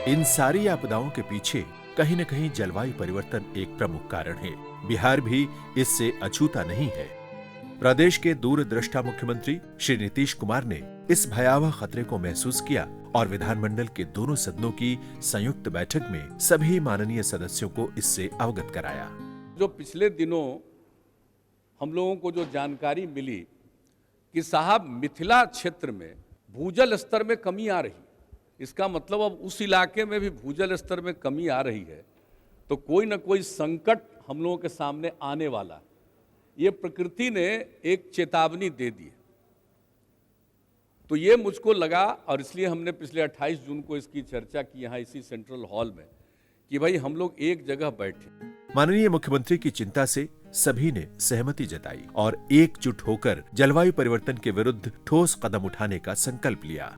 इन सारी आपदाओं के पीछे कहीं न कहीं जलवायु परिवर्तन एक प्रमुख कारण है। बिहार भी इससे अछूता नहीं है। प्रदेश के दूरदृष्टा मुख्यमंत्री श्री नीतीश कुमार ने इस भयावह खतरे को महसूस किया और विधानमंडल के दोनों सदनों की संयुक्त बैठक में सभी माननीय सदस्यों को इससे अवगत कराया। जो पिछले दिनों हम लोगों को जो जानकारी मिली कि साहब मिथिला क्षेत्र में भूजल स्तर में कमी आ रही, इसका मतलब अब उस इलाके में भी भूजल स्तर में कमी आ रही है तो कोई न कोई संकट हम लोगों के सामने आने वाला है। ये प्रकृति ने एक चेतावनी दे दी है। तो ये मुझको लगा और इसलिए हमने पिछले 28 जून को इसकी चर्चा की यहाँ इसी सेंट्रल हॉल में कि भाई हम लोग एक जगह बैठे। माननीय मुख्यमंत्री की चिंता से सभी ने सहमति जताई और एकजुट होकर जलवायु परिवर्तन के विरुद्ध ठोस कदम उठाने का संकल्प लिया।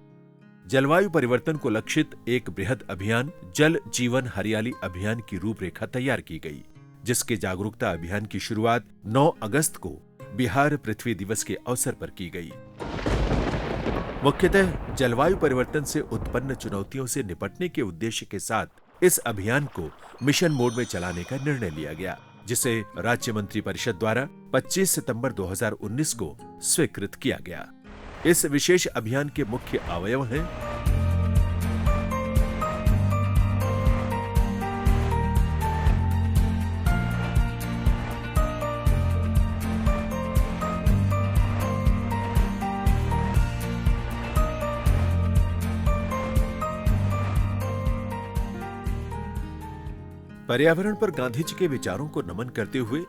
जलवायु परिवर्तन को लक्षित एक बृहद अभियान जल जीवन हरियाली अभियान की रूपरेखा तैयार की गई, जिसके जागरूकता अभियान की शुरुआत 9 अगस्त को बिहार पृथ्वी दिवस के अवसर पर की गई। मुख्यतः जलवायु परिवर्तन से उत्पन्न चुनौतियों से निपटने के उद्देश्य के साथ इस अभियान को मिशन मोड में चलाने का निर्णय लिया गया, जिसे राज्य मंत्री परिषद द्वारा 25 सितंबर 2019 को स्वीकृत किया गया। इस विशेष अभियान के मुख्य अवयव हैं पर्यावरण पर गांधी जी के विचारों को नमन करते हुए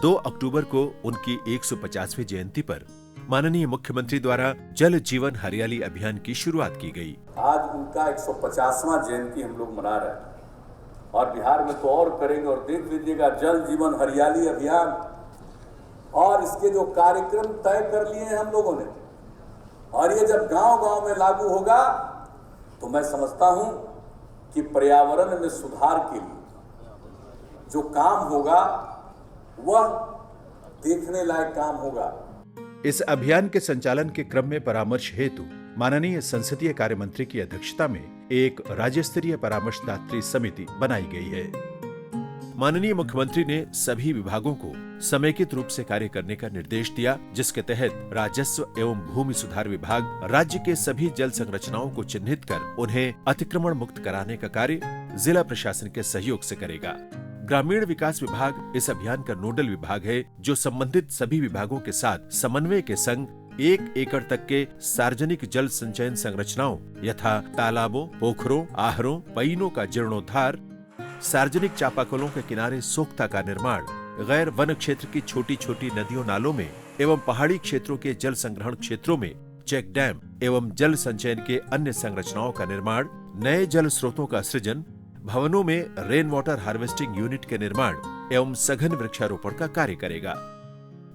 2 अक्टूबर को उनकी 150वीं जयंती पर माननीय मुख्यमंत्री द्वारा जल जीवन हरियाली अभियान की शुरुआत की गई। आज उनका 150वां जयंती हम लोग मना रहे हैं और बिहार में तो और करेंगे। और देख लीजिएगा जल जीवन हरियाली अभियान और इसके जो कार्यक्रम तय कर लिए हैं हम लोगों ने, और ये जब गांव-गांव में लागू होगा तो मैं समझता हूं कि पर्यावरण में सुधार के लिए जो काम होगा वह देखने लायक काम होगा। इस अभियान के संचालन के क्रम में परामर्श हेतु माननीय संसदीय कार्य मंत्री की अध्यक्षता में एक राज्य स्तरीय परामर्शदात्री समिति बनाई गई है। माननीय मुख्यमंत्री ने सभी विभागों को समेकित रूप से कार्य करने का निर्देश दिया, जिसके तहत राजस्व एवं भूमि सुधार विभाग राज्य के सभी जल संरचनाओं को चिन्हित कर उन्हें अतिक्रमण मुक्त कराने का कार्य जिला प्रशासन के सहयोग से करेगा। ग्रामीण विकास विभाग इस अभियान का नोडल विभाग है, जो संबंधित सभी विभागों के साथ समन्वय के संग 1 एकड़ तक के सार्वजनिक जल संचयन संरचनाओं यथा तालाबों, पोखरों, आहरों, पईनों का जीर्णोद्धार, सार्वजनिक चापाकलों के किनारे सोख्ता का निर्माण, गैर वन क्षेत्र की छोटी छोटी नदियों नालों में एवं पहाड़ी क्षेत्रों के जल संग्रहण क्षेत्रों में चेक डैम एवं जल संचयन के अन्य संरचनाओं का निर्माण, नए जल स्रोतों का सृजन, भवनों में रेन वाटर हार्वेस्टिंग यूनिट के निर्माण एवं सघन वृक्षारोपण का कार्य करेगा।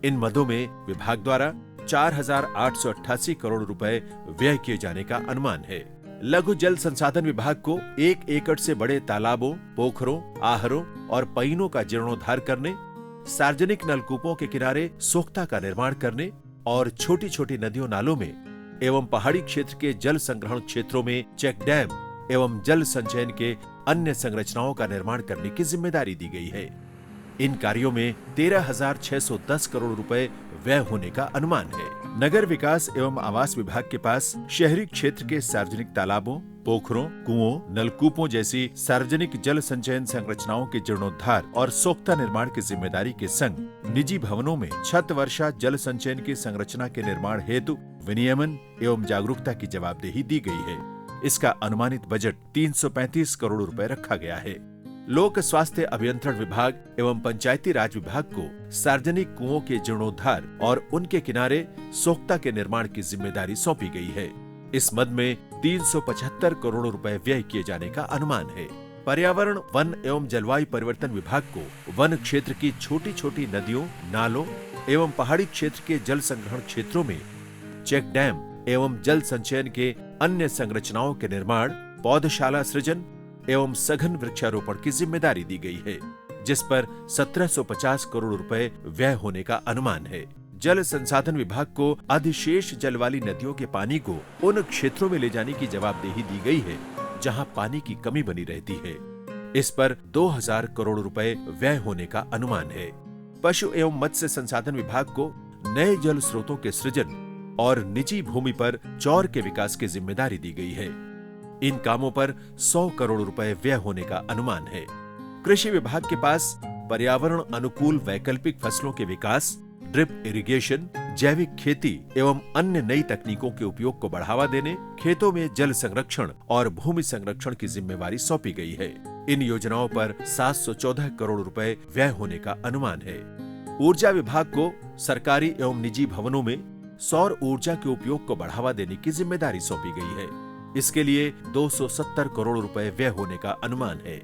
इन मदों में विभाग द्वारा 4,888 करोड़ रुपए व्यय किए जाने का अनुमान है। लघु जल संसाधन विभाग को 1 एकड़ से बड़े तालाबों, पोखरों, आहरों और पईनों का जीर्णोद्धार करने, सार्वजनिक नलकूपों के किनारे सोख्ता का निर्माण करने और छोटी छोटी नदियों नालों में एवं पहाड़ी क्षेत्र के जल संग्रहण क्षेत्रों में चेक डैम एवं जल संचयन के अन्य संरचनाओं का निर्माण करने की जिम्मेदारी दी गई है। इन कार्यों में 13,610 करोड़ रुपए व्यय होने का अनुमान है। नगर विकास एवं आवास विभाग के पास शहरी क्षेत्र के सार्वजनिक तालाबों, पोखरों, कुओं, नलकूपों जैसी सार्वजनिक जल संचयन संरचनाओं के जीर्णोद्धार और सोख्ता निर्माण की जिम्मेदारी के संग निजी भवनों में छत वर्षा जल संचयन की संरचना के निर्माण हेतु विनियमन एवं जागरूकता की जवाबदेही दी गई है। इसका अनुमानित बजट 335 करोड़ रुपए रखा गया है। लोक स्वास्थ्य अभियंत्रण विभाग एवं पंचायती राज विभाग को सार्वजनिक कुओं के जीर्णोद्धार और उनके किनारे सोख्ता के निर्माण की जिम्मेदारी सौंपी गई है। इस मद में 375 करोड़ रुपए व्यय किए जाने का अनुमान है। पर्यावरण, वन एवं जलवायु परिवर्तन विभाग को वन क्षेत्र की छोटी छोटी नदियों, नालों एवं पहाड़ी क्षेत्र के जल संग्रहण क्षेत्रों में चेक डैम एवं जल संचयन के अन्य संरचनाओं के निर्माण, पौधशाला सृजन एवं सघन वृक्षारोपण की जिम्मेदारी दी गई है, जिस पर 1750 करोड़ रुपए व्यय होने का अनुमान है। जल संसाधन विभाग को अधिशेष जल वाली नदियों के पानी को उन क्षेत्रों में ले जाने की जवाबदेही दी गई है जहां पानी की कमी बनी रहती है। इस पर 2000 करोड़ रुपए व्यय होने का अनुमान है। पशु एवं मत्स्य संसाधन विभाग को नए जल स्रोतों के सृजन और निजी भूमि पर चौर के विकास की जिम्मेदारी दी गई है। इन कामों पर 100 करोड़ रुपए व्यय होने का अनुमान है। कृषि विभाग के पास पर्यावरण अनुकूल वैकल्पिक फसलों के विकास, ड्रिप इरिगेशन, जैविक खेती एवं अन्य नई तकनीकों के उपयोग को बढ़ावा देने, खेतों में जल संरक्षण और भूमि संरक्षण की जिम्मेवारी सौंपी गई है। इन योजनाओं पर 714 करोड़ रुपए व्यय होने का अनुमान है। ऊर्जा विभाग को सरकारी एवं निजी भवनों में सौर ऊर्जा के उपयोग को बढ़ावा देने की जिम्मेदारी सौंपी गई है। इसके लिए 270 करोड़ रुपए व्यय होने का अनुमान है।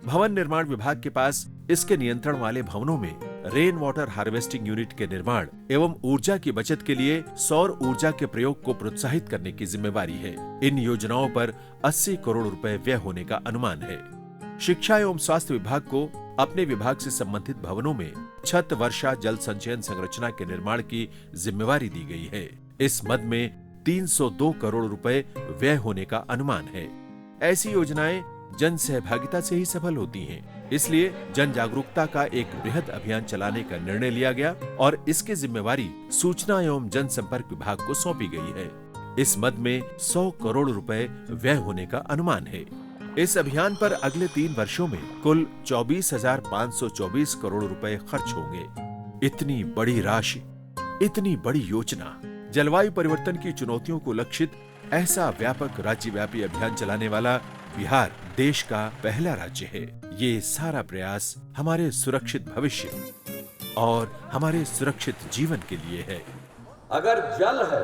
भवन निर्माण विभाग के पास इसके नियंत्रण वाले भवनों में रेन वाटर हार्वेस्टिंग यूनिट के निर्माण एवं ऊर्जा की बचत के लिए सौर ऊर्जा के प्रयोग को प्रोत्साहित करने की जिम्मेवारी है। इन योजनाओं पर 80 करोड़ रुपए व्यय होने का अनुमान है। शिक्षा एवं स्वास्थ्य विभाग को अपने विभाग से संबंधित भवनों में छत वर्षा जल संचयन संरचना के निर्माण की जिम्मेवारी दी गई है। इस मद में 302 करोड़ रुपए व्यय होने का अनुमान है। ऐसी योजनाएं जन सहभागिता से ही सफल होती हैं। इसलिए जन जागरूकता का एक बृहद अभियान चलाने का निर्णय लिया गया और इसकी जिम्मेवारी सूचना एवं जनसंपर्क विभाग को सौंपी गई है। इस मद में 100 करोड़ रुपए व्यय होने का अनुमान है। इस अभियान पर अगले 3 वर्षों में कुल 24,524 करोड़ रुपए खर्च होंगे। इतनी बड़ी राशि, इतनी बड़ी योजना। जलवायु परिवर्तन की चुनौतियों को लक्षित ऐसा व्यापक राज्यव्यापी अभियान चलाने वाला बिहार देश का पहला राज्य है। ये सारा प्रयास हमारे सुरक्षित भविष्य और हमारे सुरक्षित जीवन के लिए है। अगर जल है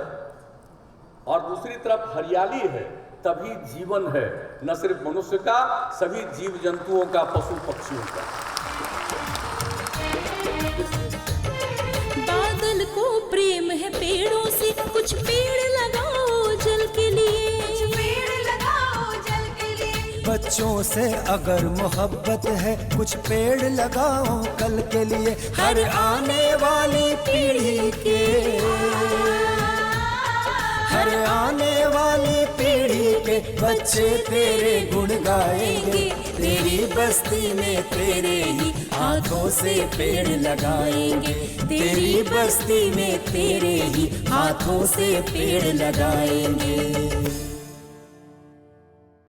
और दूसरी तरफ हरियाली है तभी जीवन है, न सिर्फ मनुष्य का, सभी जीव जंतुओं का, पशु पक्षियों का। बादल को प्रेम है पेड़ों से, कुछ पेड़ लगाओ जल के लिए, कुछ पेड़ लगाओ जल के लिए। बच्चों से अगर मोहब्बत है, कुछ पेड़ लगाओ कल के लिए। हर आने वाली पीढ़ी के, हर आने वाली पीढ़ी के बच्चे तेरे गुण गाएंगे। तेरी बस्ती में तेरे ही हाथों से पेड़ लगाएंगे। तेरी बस्ती में तेरे ही हाथों से पेड़ लगाएंगे।